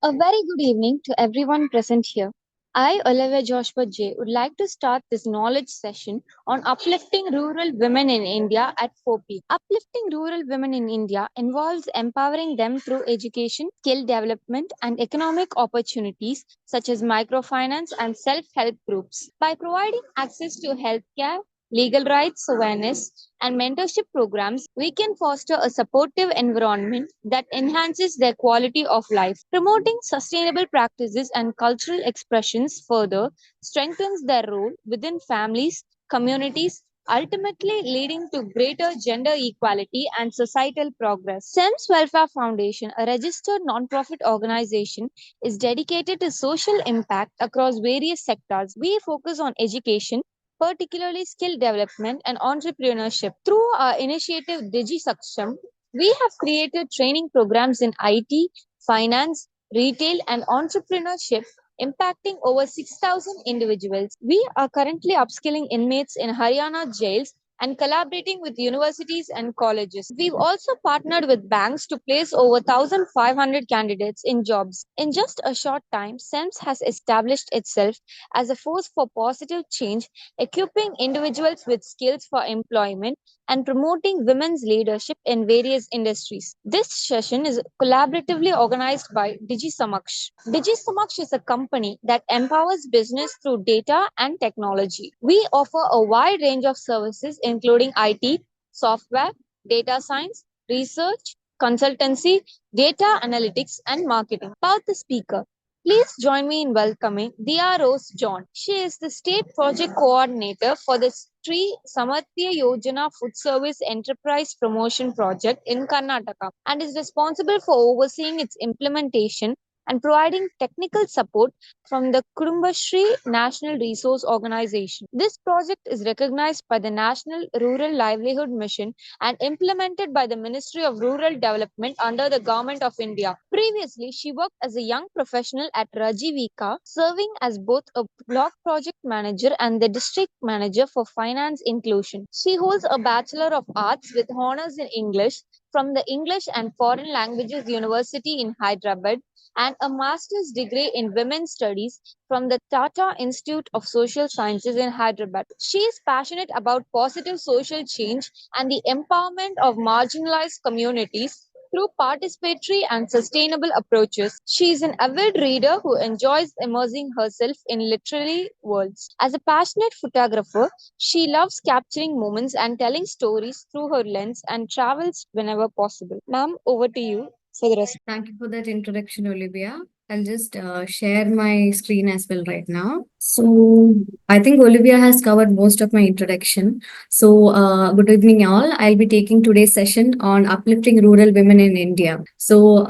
A very good evening to everyone present here. I, Olivia Joshua J, would like to start this knowledge session on uplifting rural women in India at 4 p. Uplifting rural women in India involves empowering them through education, skill development, and economic opportunities such as microfinance and self help groups. By providing access to healthcare, legal rights awareness, and mentorship programs, we can foster a supportive environment that enhances their quality of life. Promoting sustainable practices and cultural expressions further strengthens their role within families, communities, ultimately leading to greater gender equality and societal progress. SEMS Welfare Foundation, a registered non-profit organization, is dedicated to social impact across various sectors. We focus on education, particularly skill development and entrepreneurship. Through our initiative Digi Saksham, we have created training programs in IT, finance, retail, and entrepreneurship, impacting over 6,000 individuals. We are currently upskilling inmates in Haryana jails and collaborating with universities and colleges. We've also partnered with banks to place over 1,500 candidates in jobs. In just a short time, SEMS has established itself as a force for positive change, equipping individuals with skills for employment and promoting women's leadership in various industries. This session is collaboratively organized by DigiSamaksh. DigiSamaksh is a company that empowers business through data and technology. We offer a wide range of services including IT, software, data science, research, consultancy, data analytics, and marketing. About the speaker, please join me in welcoming Diya Rose John. She is the State Project Coordinator for the Sri Samarthya Yojana Food Service Enterprise Promotion Project in Karnataka and is responsible for overseeing its implementation and providing technical support from the Kudumbashri National Resource Organization. This project is recognized by the National Rural Livelihood Mission and implemented by the Ministry of Rural Development under the Government of India. Previously, she worked as a young professional at Rajivika, serving as both a block project manager and the district manager for finance inclusion. She holds a Bachelor of Arts with honors in English from the English and Foreign Languages University in Hyderabad and a master's degree in women's studies from the Tata Institute of Social Sciences in Hyderabad. She is passionate about positive social change and the empowerment of marginalized communities through participatory and sustainable approaches. She is an avid reader who enjoys immersing herself in literary worlds. As a passionate photographer, she loves capturing moments and telling stories through her lens and travels whenever possible. Ma'am, over to you for the rest. Thank you for that introduction, Olivia. I'll just share my screen as well right now. So, I think Olivia has covered most of my introduction. So, good evening, all. I'll be taking today's session on uplifting rural women in India. So,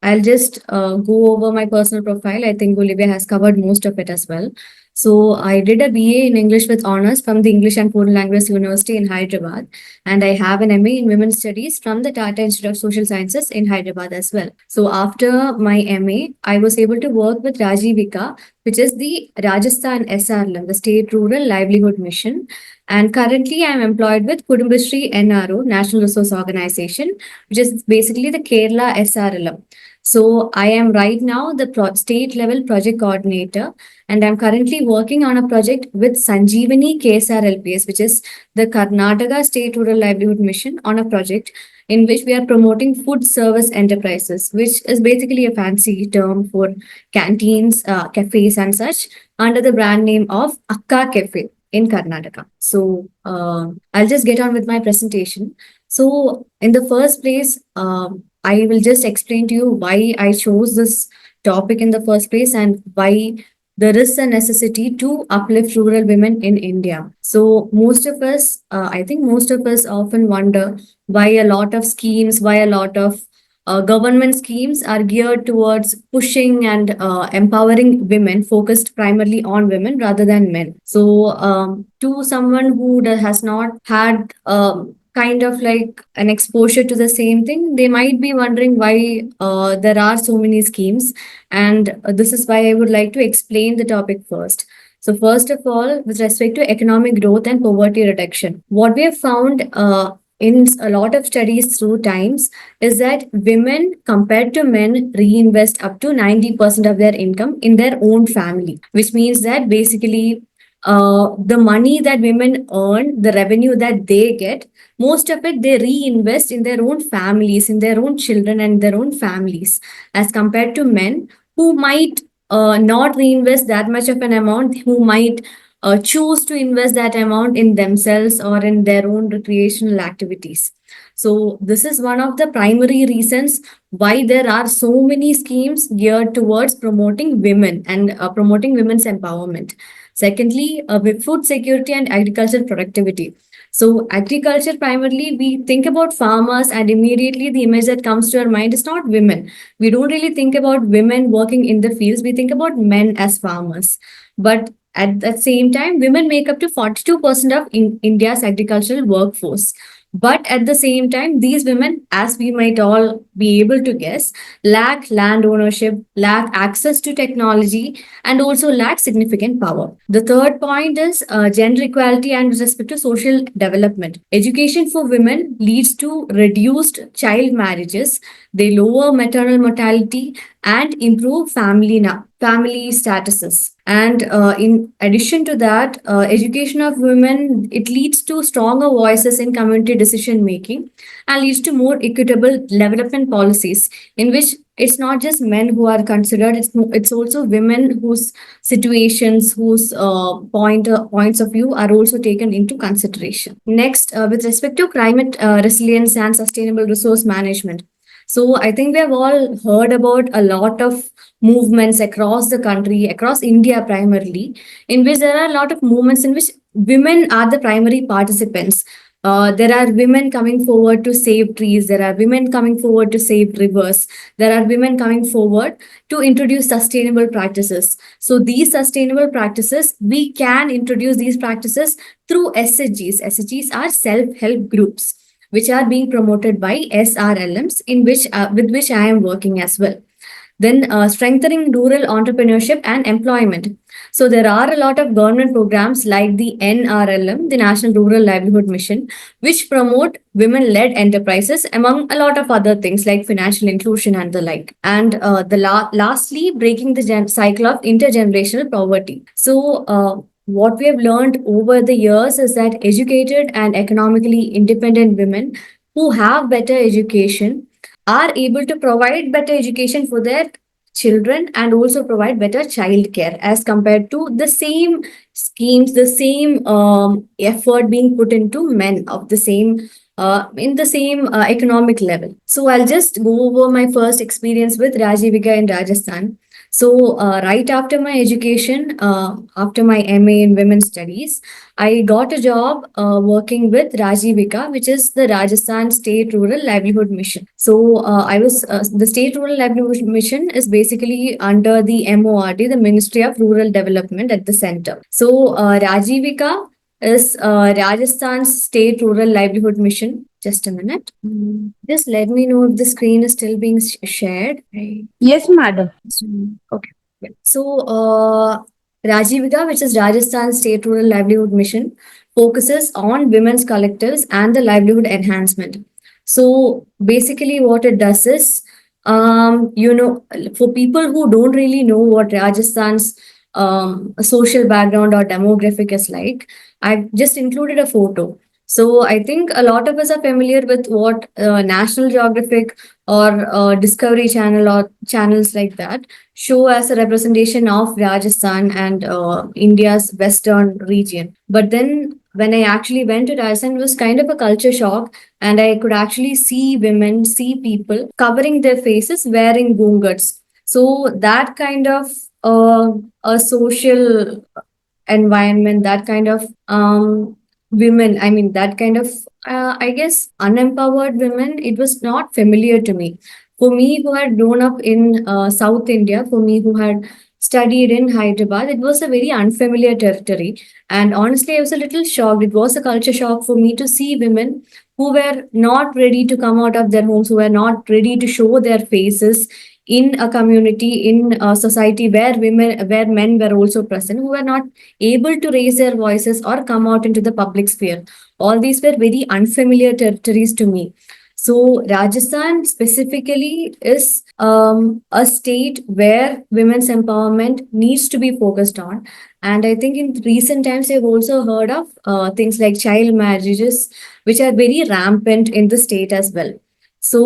I'll just go over my personal profile. I think Olivia has covered most of it as well. So, I did a BA in English with honors from the English and Foreign Language University in Hyderabad, and I have an MA in Women's Studies from the Tata Institute of Social Sciences in Hyderabad as well. So after my MA, I was able to work with Rajivika, which is the Rajasthan SRLM, the State Rural Livelihood Mission. And currently, I am employed with Kudumbashri NRO, National Resource Organization, which is basically the Kerala SRLM. So I am right now the state level project coordinator, and I'm currently working on a project with Sanjeevani KSRLPS, which is the Karnataka State Rural Livelihood Mission, on a project in which we are promoting food service enterprises, which is basically a fancy term for canteens, cafes, and such, under the brand name of Akka Cafe in Karnataka. So I'll just get on with my presentation. So in the first place, I will just explain to you why I chose this topic in the first place and why there is a necessity to uplift rural women in India. So most of us, I think most of us often wonder why a lot of schemes, why a lot of government schemes are geared towards pushing and empowering women, focused primarily on women rather than men. So, to someone who has not had kind of like an exposure to the same thing, they might be wondering why there are so many schemes. And this is why I would like to explain the topic first. So, first of all, with respect to economic growth and poverty reduction, what we have found in a lot of studies through times is that women compared to men reinvest up to 90% of their income in their own family, which means that basically the money that women earn, the revenue that they get, most of it they reinvest in their own families, in their own children and their own families, as compared to men who might not reinvest that much of an amount, who might choose to invest that amount in themselves or in their own recreational activities. So, this is one of the primary reasons why there are so many schemes geared towards promoting women and promoting women's empowerment. Secondly, with food security and agricultural productivity. So, agriculture primarily, we think about farmers, and immediately the image that comes to our mind is not women. We don't really think about women working in the fields, we think about men as farmers. But at the same time, women make up to 42% of India's agricultural workforce. But at the same time, these women, as we might all be able to guess, lack land ownership, lack access to technology, and also lack significant power. The third point is gender equality and with respect to social development. Education for women leads to reduced child marriages, they lower maternal mortality, and improve family statuses. And in addition to that, education of women, it leads to stronger voices in community decision making and leads to more equitable development policies in which it's not just men who are considered, it's also women whose situations, whose points of view are also taken into consideration. Next, with respect to climate resilience and sustainable resource management. So I think we have all heard about a lot of movements across the country, across India primarily, in which there are a lot of movements in which women are the primary participants. There are women coming forward to save trees. There are women coming forward to save rivers. There are women coming forward to introduce sustainable practices. So these sustainable practices, we can introduce these practices through SHGs. SHGs are self-help groups which are being promoted by SRLMs, in which with which I am working as well. Then strengthening rural entrepreneurship and employment. So there are a lot of government programs like the NRLM, the National Rural Livelihood Mission, which promote women-led enterprises among a lot of other things like financial inclusion and the like. And lastly, breaking the cycle of intergenerational poverty. So what we have learned over the years is that educated and economically independent women who have better education are able to provide better education for their children and also provide better child care as compared to the same schemes, the same effort being put into men of the same in the same economic level. So I'll just go over my first experience with Rajivika in Rajasthan. So right after my education, after my MA in Women's Studies, I got a job working with Rajivika, which is the Rajasthan State Rural Livelihood Mission. So I was the State Rural Livelihood Mission is basically under the MORD, the Ministry of Rural Development at the center. So Rajivika is Rajasthan's State Rural Livelihood Mission. Just a minute. Just let me know if the screen is still being shared. Right. Yes, madam. Okay. Yeah. So, Rajivika, which is Rajasthan State Rural Livelihood Mission, focuses on women's collectives and the livelihood enhancement. So, basically, what it does is, for people who don't really know what Rajasthan's social background or demographic is like, I've just included a photo. So, I think a lot of us are familiar with what National Geographic or Discovery Channel or channels like that show as a representation of Rajasthan and India's western region. But then when I actually went to Rajasthan, it was kind of a culture shock, and I could actually see women, see people covering their faces wearing gunguts. So that kind of a social environment, that kind of women, I mean, that kind of, I guess, unempowered women, it was not familiar to me. For me, who had grown up in South India, for me, who had studied in Hyderabad, it was a very unfamiliar territory. And honestly, I was a little shocked. It was a culture shock for me to see women who were not ready to come out of their homes, who were not ready to show their faces in a community, in a society where men were also present, who were not able to raise their voices or come out into the public sphere. All these were very unfamiliar territories to me. So Rajasthan specifically is a state where women's empowerment needs to be focused on. And I think in recent times, I've also heard of things like child marriages, which are very rampant in the state as well. So,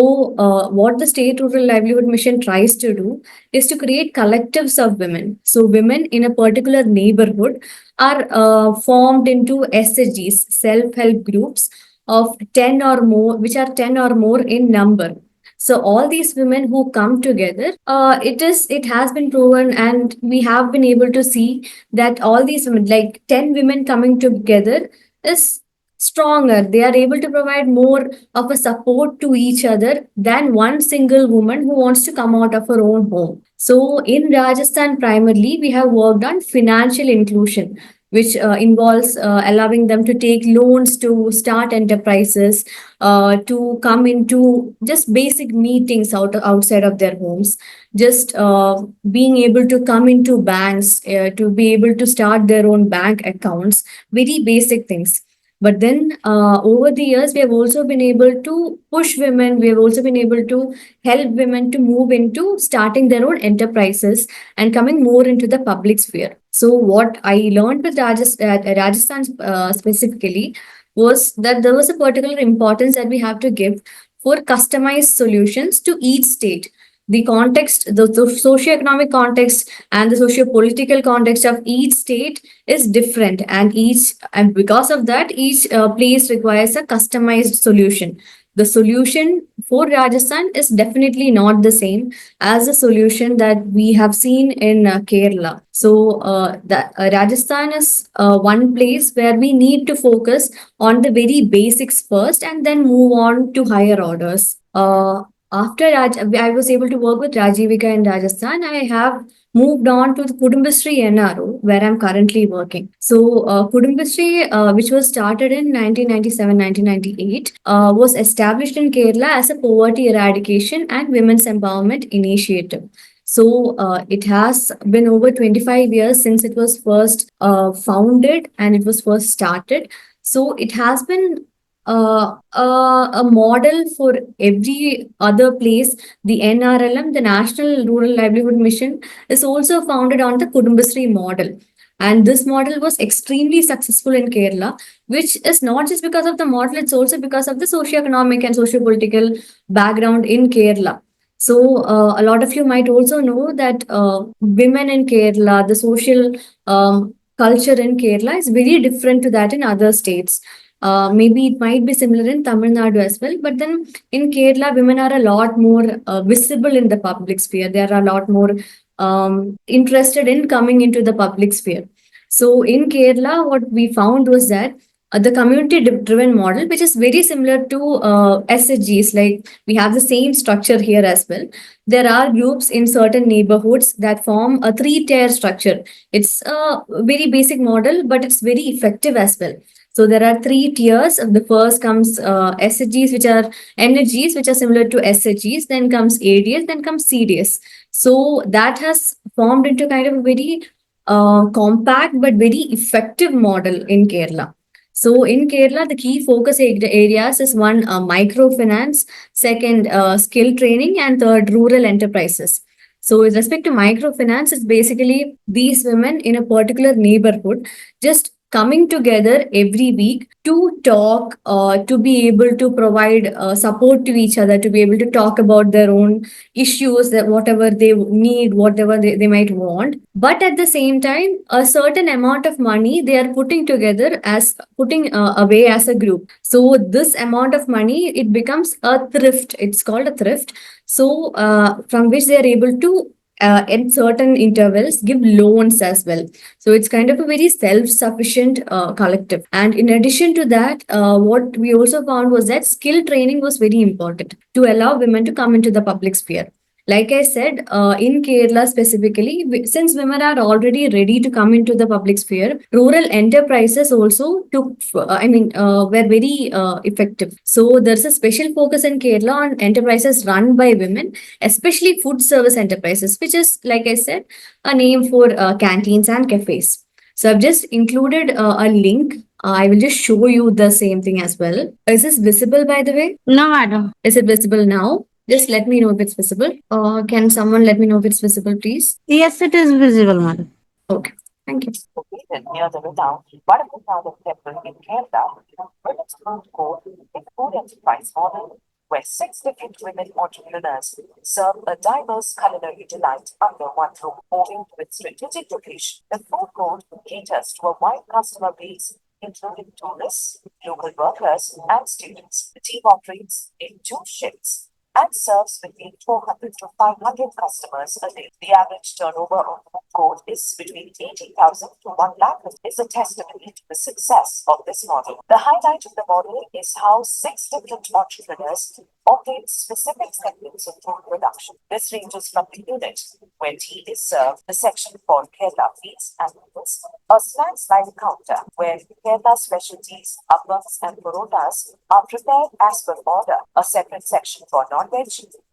what the State Rural Livelihood Mission tries to do is to create collectives of women. So, women in a particular neighborhood are formed into SHGs, self help groups of 10 or more, which are 10 or more in number. So all these women who come together, it has been proven, and we have been able to see that all these women, like 10 women coming together, is stronger. They are able to provide more of a support to each other than one single woman who wants to come out of her own home. So in Rajasthan, primarily, we have worked on financial inclusion, which involves allowing them to take loans to start enterprises, to come into just basic meetings outside of their homes, just being able to come into banks, to be able to start their own bank accounts, very basic things. But then over the years, we have also been able to push women. We have also been able to help women to move into starting their own enterprises and coming more into the public sphere. So, what I learned with Rajasthan specifically was that there was a particular importance that we have to give for customized solutions to each state. The context, the socioeconomic context, and the socio-political context of each state is different, and because of that, each place requires a customized solution. The solution for Rajasthan is definitely not the same as the solution that we have seen in Kerala. So, Rajasthan is one place where we need to focus on the very basics first and then move on to higher orders. After I was able to work with Rajivika in Rajasthan, I have moved on to the Kudumbashree NRO, where I'm currently working. So, Kudumbashree, which was started in 1997-1998, was established in Kerala as a poverty eradication and women's empowerment initiative. So, it has been over 25 years since it was first founded and it was first started. So, it has been a model for every other place. The NRLM, the National Rural Livelihood Mission, is also founded on the Kudumbashree model. And this model was extremely successful in Kerala, which is not just because of the model, it's also because of the socio-economic and socio-political background in Kerala. So, a lot of you might also know that women in Kerala, the social culture in Kerala is very different to that in other states. Maybe it might be similar in Tamil Nadu as well, but then in Kerala, women are a lot more visible in the public sphere. They are a lot more interested in coming into the public sphere. So in Kerala, what we found was that the community driven model, which is very similar to SHGs, like we have the same structure here as well. There are groups in certain neighborhoods that form a three-tier structure. It's a very basic model, but it's very effective as well. So there are three tiers. The first comes SHGs, which are energies, which are similar to SHGs. Then comes ADS, then comes CDS. So that has formed into kind of a very compact but very effective model in Kerala. So in Kerala, the key focus areas is one, microfinance, second, skill training, and third, rural enterprises. So with respect to microfinance, it's basically these women in a particular neighborhood just coming together every week to talk, to be able to provide support to each other, to be able to talk about their own issues, that whatever they need, whatever they might want. But at the same time, a certain amount of money they are putting together as putting away as a group. So this amount of money, it becomes a thrift. It's called a thrift. So from which they are able to in certain intervals give loans as well. So it's kind of a very self-sufficient collective. And in addition to that, what we also found was that skill training was very important to allow women to come into the public sphere. Like I said, in Kerala specifically, since women are already ready to come into the public sphere, rural enterprises also were very effective. So there's a special focus in Kerala on enterprises run by women, especially food service enterprises, which is, like I said, a name for canteens and cafes. So I've just included a link I will just show you the same thing as well. Is this visible by the way? No, madam. Is it visible now? Just let me know if it's visible. Can someone let me know if it's visible, please? Yes, it is visible, madam. Okay. Thank you. Located near the renowned Vadakunnatha temple in Kerala, women's food court in food enterprise model, where six different women entrepreneurs serve a diverse culinary delight under one roof. Owing to its strategic location, the food court caters to a wide customer base, including tourists, local workers, and students. The team operates in two shifts and serves between 400 to 500 customers a day. The average turnover of food court is between 80,000 to 1 lakh, is a testimony to the success of this model. The highlight of the model is how six different entrepreneurs operate specific segments of food production. This ranges from the unit where tea is served, the section called Kerala Feeds and Noodles, a snacks line counter where Kerala specialties, appams and parotas are prepared as per order, a separate section for non-veg,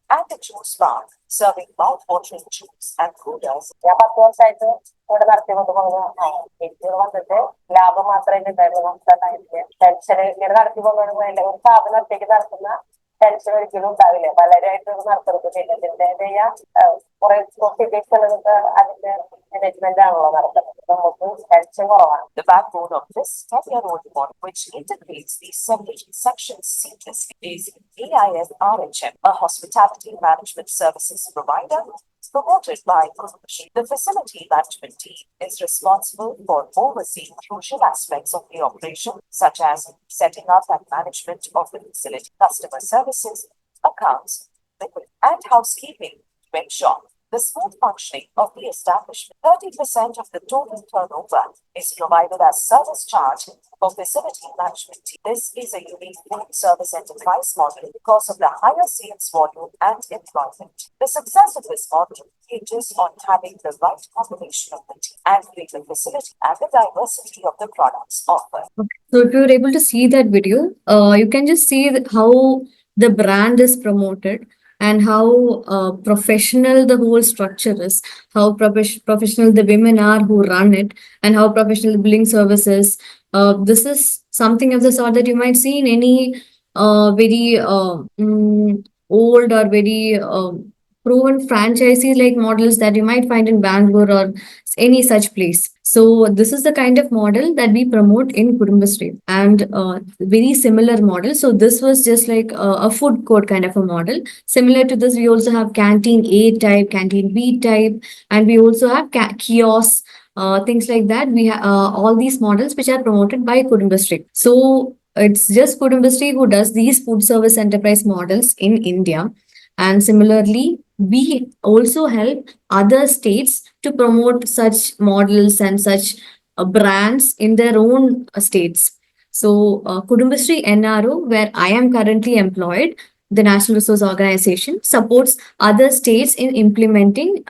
and the juice bar, serving mouth-watering juice and coolers. ഞാൻ 10 വർഷമായിട്ട് ഇവിടെ നടത്തിക്കൊണ്ടുപോകുന്ന എനിക്ക് വന്നിട്ട് ലാഭം മാത്രമേ ഉണ്ടായിരുന്നു നമുക്ക് tension ഇങ്ങനെ നടത്തിക്കൊണ്ടുപോകുമ്പോൾ ഒരു സ്ഥാപനം ഒറ്റയ്ക്ക് നടത്തുന്ന ടെൻഷൻ ഒരിക്കലും ഉണ്ടാവില്ല പലരായിട്ട് നടത്തുന്നത് പിന്നെ ഇതിന്റെ കുറെ കോംപ്ലിക്കേഷനുകളൊക്കെ അതിന്റെ മാനേജ്മെന്റ് ആണല്ലോ നടത്തുന്നത് നമുക്ക് ടെൻഷൻ കുറവാണ്. The backbone of this 10-year-old model, which integrates these several sections seamlessly, is AIF RHM, a hospitality management services provider promoted by Kurushi. The facility management team is responsible for overseeing crucial aspects of the operation, such as setting up and management of the facility, customer services, accounts, and housekeeping to ensure the smooth functioning of the establishment. 30% of the total turnover is provided as service charge for facility management team. This is a unique food service enterprise model because of the higher sales volume and employment. The success of this model hinges on having the right combination of the team and retail facility and the diversity of the products offered. Okay. So if you're able to see that video, you can just see how the brand is promoted and how professional the whole structure is, how professional the women are who run it, and how professional the billing service is. This is something of the sort that you might see in any very old or very proven franchisee like models that you might find in Bangalore or any such place. So this is the kind of model that we promote in Kudumbashree and very similar model. So this was just like a food court kind of a model. Similar to this, we also have canteen A type, canteen B type, and we also have kiosks, things like that. We have all these models which are promoted by Kudumbashree. So it's just Kudumbashree who does these food service enterprise models in India. And similarly, we also help other states to promote such models and such brands in their own states. So, Kudumbashree NRO, where I am currently employed, the National Resource Organization, supports other states in implementing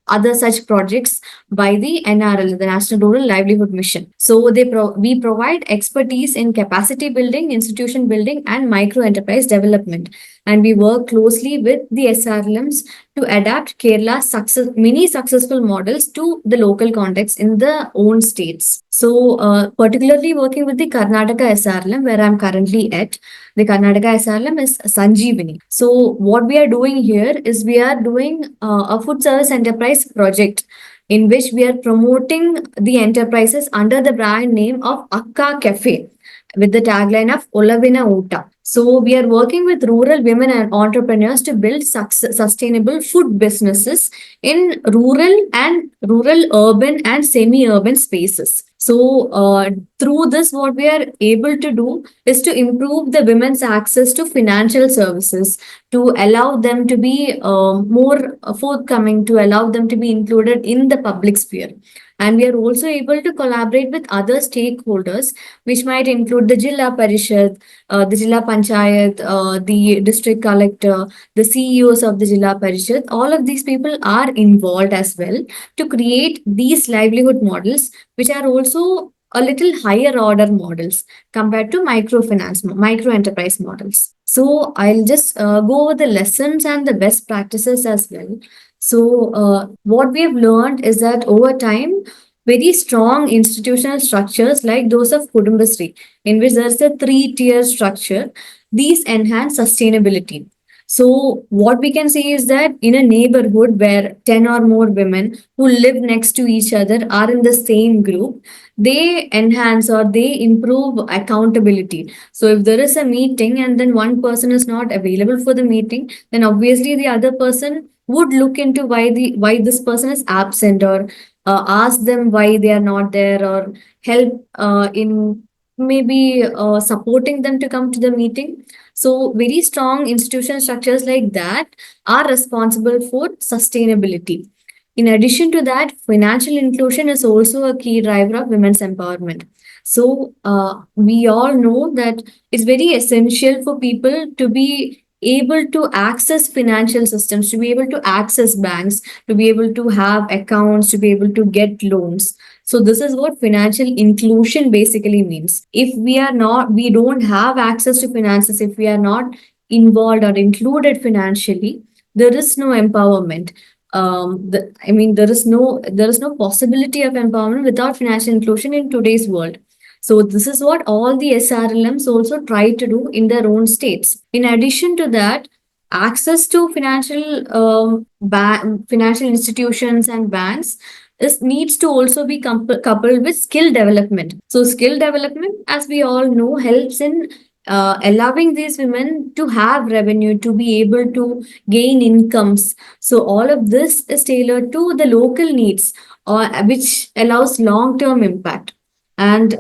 other such projects by the NRL, the National Rural Livelihood Mission. So we provide expertise in capacity building, institution building, and micro enterprise development. And we work closely with the SRLMs to adapt Kerala's many successful models to the local context in the own states. So, particularly working with the Karnataka SRLM, where I'm currently at, the Karnataka SRLM is Sanjeevani. So, what we are doing here is we are doing a food service enterprise project in which we are promoting the enterprises under the brand name of Akka Cafe with the tagline of Olavina Uta. So we are working with rural women and entrepreneurs to build sustainable food businesses in rural, urban and semi-urban spaces. So through this, what we are able to do is to improve the women's access to financial services, to allow them to be more forthcoming, to allow them to be included in the public sphere. And we are also able to collaborate with other stakeholders, which might include the Jilla Parishad, the Jilla Panchayat, the district collector, the CEOs of the Jilla Parishad. All of these people are involved as well to create these livelihood models, which are also a little higher order models compared to micro enterprise models. So I'll just go over the lessons and the best practices as well. So what we have learned is that over time, very strong institutional structures like those of Kudumbasri, in which there's a three-tier structure. These enhance sustainability. So, what we can say is that in a neighborhood where 10 or more women who live next to each other are in the same group, they enhance or they improve accountability. So, if there is a meeting and then one person is not available for the meeting, then obviously the other person would look into why this person is absent, or ask them why they are not there, or help in maybe supporting them to come to the meeting. So, very strong institution structures like that are responsible for sustainability. In addition to that, financial inclusion is also a key driver of women's empowerment. So, we all know that it's very essential for people to be able to access financial systems, to be able to access banks, to be able to have accounts, to be able to get loans. So this is what financial inclusion basically means. If we don't have access to finances, if we are not involved or included financially, there is no empowerment. There is no possibility of empowerment without financial inclusion in today's world. So this is what all the SRLMs also try to do in their own states. In addition to that, access to financial institutions and banks is needs to also be coupled with skill development. So skill development, as we all know, helps in allowing these women to have revenue, to be able to gain incomes. So all of this is tailored to the local needs, or which allows long term impact. And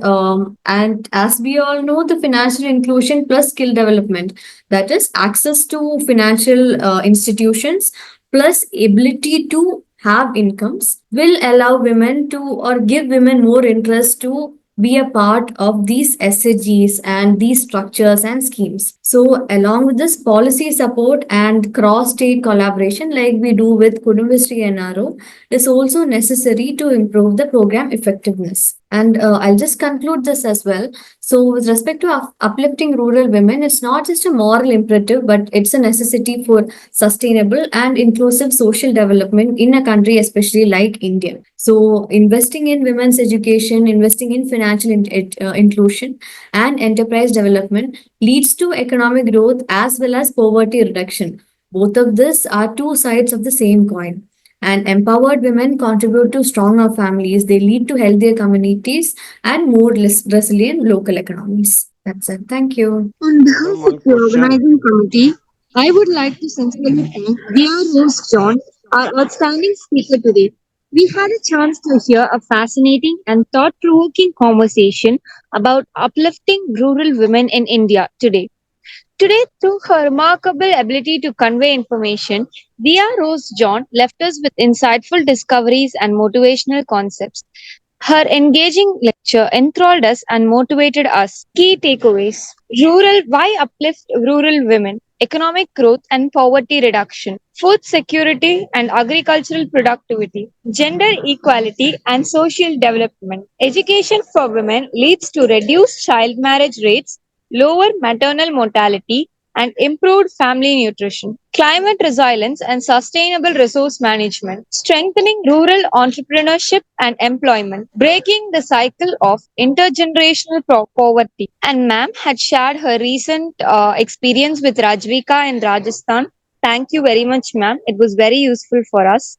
as we all know, the financial inclusion plus skill development, that is access to financial institutions plus ability to have incomes, will allow women to, or give women more interest to be a part of these SHGs and these structures and schemes. So, along with this policy support and cross state collaboration, like we do with Kudumbasri NRO, is also necessary to improve the program effectiveness. And I'll just conclude this as well. So, with respect to uplifting rural women, it's not just a moral imperative, but it's a necessity for sustainable and inclusive social development in a country, especially like India. So, investing in women's education, investing in financial inclusion, and enterprise development leads to economic growth as well as poverty reduction. Both of this are two sides of the same coin. And empowered women contribute to stronger families, they lead to healthier communities and more resilient local economies. That's it. Thank you. On behalf Ma'am, of one the question. organizing committee, I would like to sincerely thank Diya Rose John, our outstanding speaker today. We had a chance to hear a fascinating and thought provoking conversation about uplifting rural women in India today. Today, through her remarkable ability to convey information, Diya Rose John left us with insightful discoveries and motivational concepts. Her engaging lecture enthralled us and motivated us. Key takeaways: why uplift rural women, economic growth and poverty reduction, food security and agricultural productivity, gender equality and social development. Education for women leads to reduced child marriage rates, lower maternal mortality, and improved family nutrition. Climate resilience and sustainable resource management, strengthening rural entrepreneurship and employment, breaking the cycle of intergenerational poverty. And ma'am had shared her recent experience with Rajvika in Rajasthan. Thank you very much, ma'am. It was very useful for us.